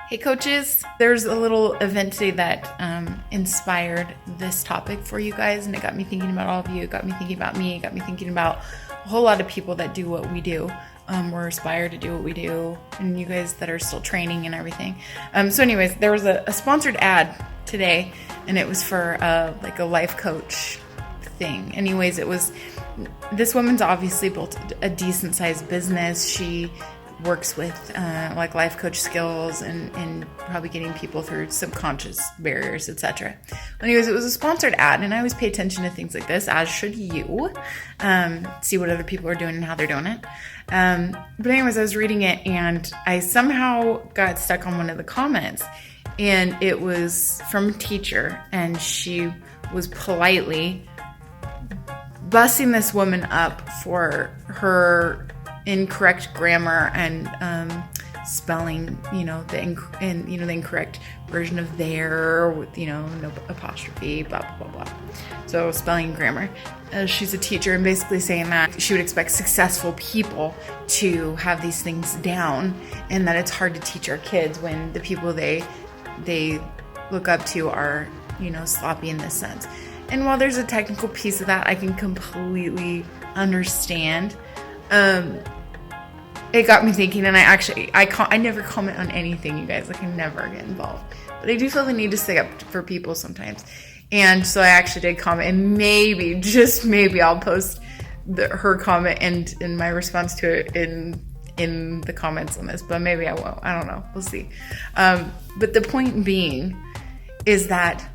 Hey coaches, there's a little event today that inspired this topic for you guys, and it got me thinking about all of you. It got me thinking about me. It got me thinking about a whole lot of people that do what we do. We're aspired to do what we do, and you guys that are still training and everything. So anyways, there was a sponsored ad today, and it was for like a life coach thing. Anyways, it was, this woman's obviously built a decent sized business. She works with like life coach skills and probably getting people through subconscious barriers, etc. Anyways, it was a sponsored ad, and I always pay attention to things like this, as should you. See what other people are doing and how they're doing it. But anyways, I was reading it, and I somehow got stuck on one of the comments, and it was from a teacher, and she was politely busting this woman up for her incorrect grammar and spelling, the incorrect version of there with, no apostrophe, blah, blah, blah, blah. So spelling and grammar. She's a teacher, and basically saying that she would expect successful people to have these things down, and that it's hard to teach our kids when the people they look up to are, sloppy in this sense. And while there's a technical piece of that, I can completely understand. It got me thinking, and I never comment on anything, you guys. Like, I never get involved, but I do feel the need to stick up for people sometimes. And so I actually did comment, and maybe, just maybe, I'll post her comment and my response to it in the comments on this, but maybe I won't. I don't know. We'll see. But the point being is that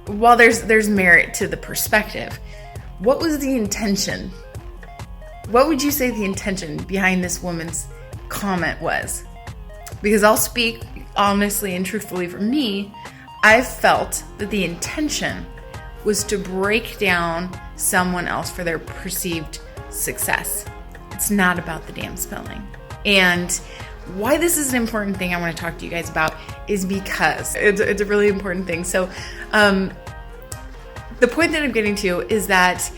while there's merit to the perspective, what was the intention? What would you say the intention behind this woman's comment was? Because I'll speak honestly and truthfully for me, I felt that the intention was to break down someone else for their perceived success. It's not about the damn spelling. And why this is an important thing I want to talk to you guys about is because it's a really important thing. So the point that I'm getting to is that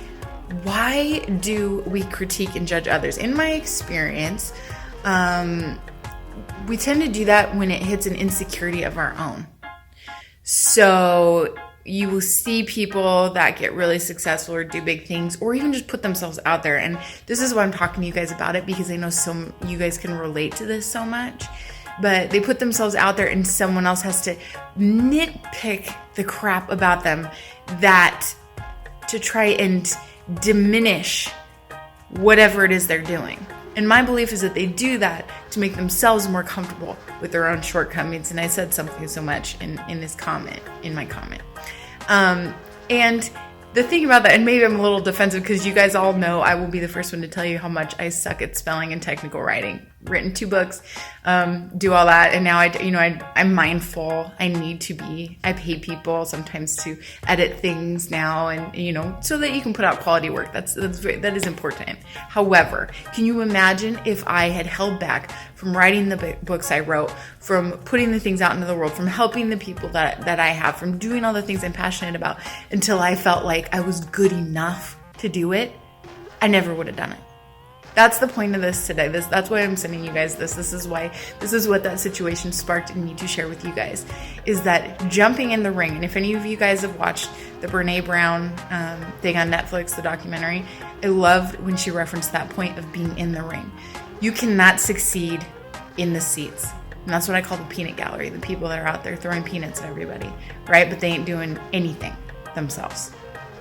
why do we critique and judge others? In my experience, we tend to do that when it hits an insecurity of our own. So you will see people that get really successful or do big things, or even just put themselves out there. And this is why I'm talking to you guys about it, because I know you guys can relate to this so much. But they put themselves out there, and someone else has to nitpick the crap about them to try and diminish whatever it is they're doing. And my belief is that they do that to make themselves more comfortable with their own shortcomings. And I said something so much in my comment. And the thing about that, and maybe I'm a little defensive because you guys all know I will be the first one to tell you how much I suck at spelling and technical writing. Written 2 books, do all that, and now I'm mindful. I need to be. I pay people sometimes to edit things now, and so that you can put out quality work. That is important. However, can you imagine if I had held back from writing the books I wrote, from putting the things out into the world, from helping the people that I have, from doing all the things I'm passionate about, until I felt like I was good enough to do it? I never would have done it. That's the point of this today. That's why I'm sending you guys this. This is what that situation sparked in me to share with you guys, is that jumping in the ring. And if any of you guys have watched the Brene Brown thing on Netflix, the documentary, I loved when she referenced that point of being in the ring. You cannot succeed in the seats. And that's what I call the peanut gallery, the people that are out there throwing peanuts at everybody, right? But they ain't doing anything themselves.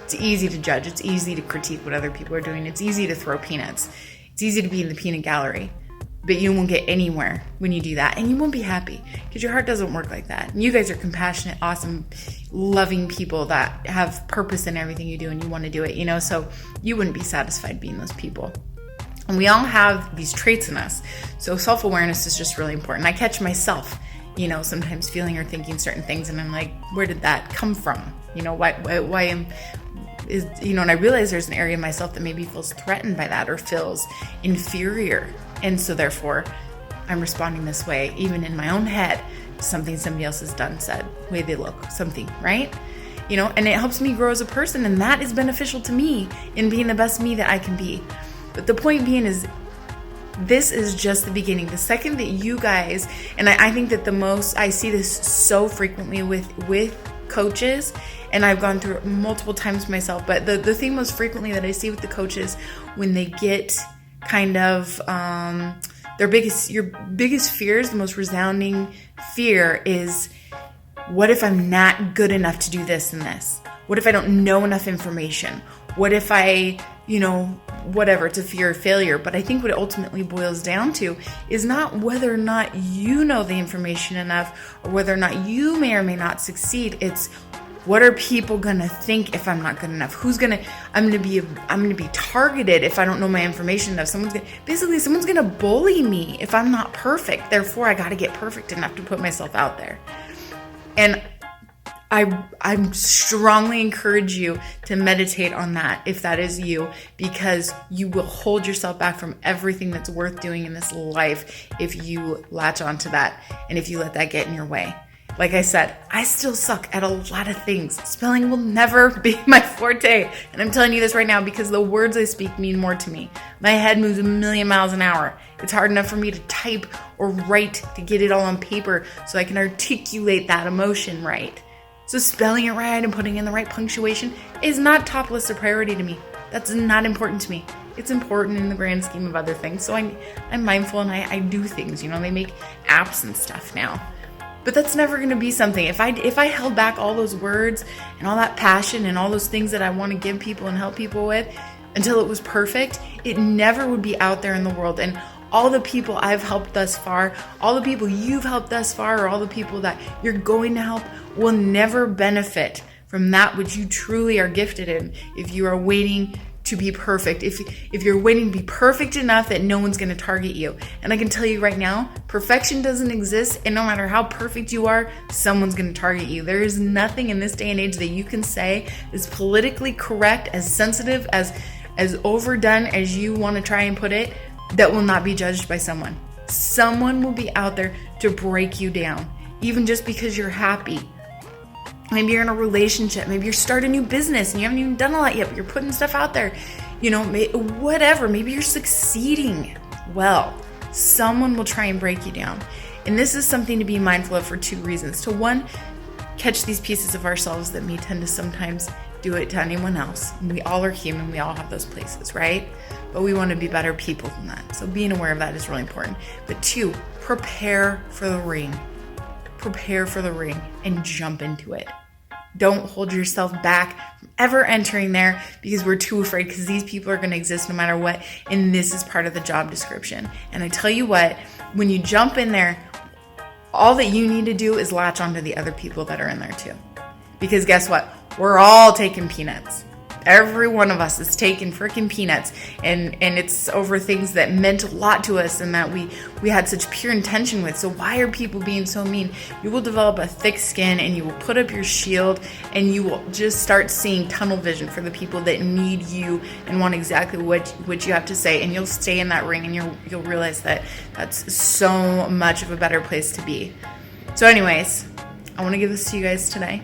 It's easy to judge. It's easy to critique what other people are doing. It's easy to throw peanuts. It's easy to be in the peanut gallery, but you won't get anywhere when you do that, and you won't be happy because your heart doesn't work like that. And you guys are compassionate, awesome, loving people that have purpose in everything you do, and you want to do it, so you wouldn't be satisfied being those people. And we all have these traits in us, so self-awareness is just really important. I catch myself, sometimes feeling or thinking certain things, and I'm like, where did that come from? Why am and I realize there's an area of myself that maybe feels threatened by that or feels inferior. And so therefore, I'm responding this way, even in my own head, to something somebody else has done, said, the way they look, something, right? And it helps me grow as a person, and that is beneficial to me in being the best me that I can be. But the point being is, This is just the beginning. The second that you guys, and I think that I see this so frequently with coaches, and I've gone through it multiple times myself, but the thing most frequently that I see with the coaches when they get kind of your biggest fears, the most resounding fear is, what if I'm not good enough to do this and this? What if I don't know enough information? What if I, whatever, it's a fear of failure. But I think what it ultimately boils down to is not whether or not you know the information enough or whether or not you may or may not succeed. It's, what are people gonna think if I'm not good enough? I'm gonna be targeted if I don't know my information enough. Someone's gonna bully me if I'm not perfect. Therefore, I gotta get perfect enough to put myself out there. And I strongly encourage you to meditate on that if that is you, because you will hold yourself back from everything that's worth doing in this life if you latch onto that and if you let that get in your way. Like I said, I still suck at a lot of things. Spelling will never be my forte. And I'm telling you this right now because the words I speak mean more to me. My head moves a million miles an hour. It's hard enough for me to type or write to get it all on paper so I can articulate that emotion right. So spelling it right and putting in the right punctuation is not top list of priority to me. That's not important to me. It's important in the grand scheme of other things. So I'm mindful and I do things. They make apps and stuff now. But that's never going to be something. If I held back all those words and all that passion and all those things that I want to give people and help people with until it was perfect, it never would be out there in the world. And all the people I've helped thus far, all the people you've helped thus far, or all the people that you're going to help will never benefit from that which you truly are gifted in if you are waiting to be perfect, if you're waiting to be perfect enough that no one's going to target you. And I can tell you right now, perfection doesn't exist, and no matter how perfect you are, someone's going to target you. There is nothing in this day and age that you can say is politically correct, as sensitive, as overdone as you want to try and put it, that will not be judged by someone. Someone will be out there to break you down, even just because you're happy. Maybe you're in a relationship. Maybe you're starting a new business and you haven't even done a lot yet, but you're putting stuff out there. Whatever. Maybe you're succeeding well. Someone will try and break you down. And this is something to be mindful of for two reasons. To one, catch these pieces of ourselves that may tend to sometimes do it to anyone else. And we all are human. We all have those places, right? But we want to be better people than that. So being aware of that is really important. But two, prepare for the ring. Prepare for the ring and jump into it. Don't hold yourself back from ever entering there because we're too afraid, because these people are going to exist no matter what. And this is part of the job description. And I tell you what, when you jump in there, all that you need to do is latch onto the other people that are in there too. Because guess what? We're all taking peanuts. Every one of us is taking freaking peanuts, and it's over things that meant a lot to us and that we had such pure intention with. So why are people being so mean? You will develop a thick skin and you will put up your shield and you will just start seeing tunnel vision for the people that need you and want exactly what you have to say, and you'll stay in that ring and you'll realize that that's so much of a better place to be. So anyways, I want to give this to you guys today.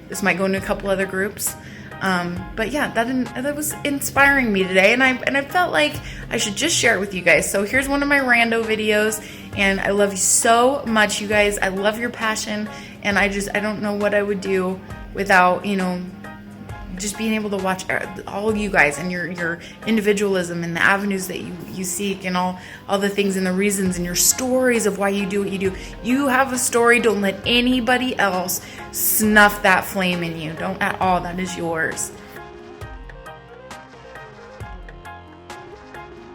This might go into a couple other groups. But yeah, that was inspiring me today, and I felt like I should just share it with you guys. So here's one of my rando videos, and I love you so much, you guys. I love your passion, and I don't know what I would do without, just being able to watch all of you guys and your individualism and the avenues that you seek and all the things and the reasons and your stories of why you do what you do. You have a story. Don't let anybody else snuff that flame in you. Don't at all. That is yours.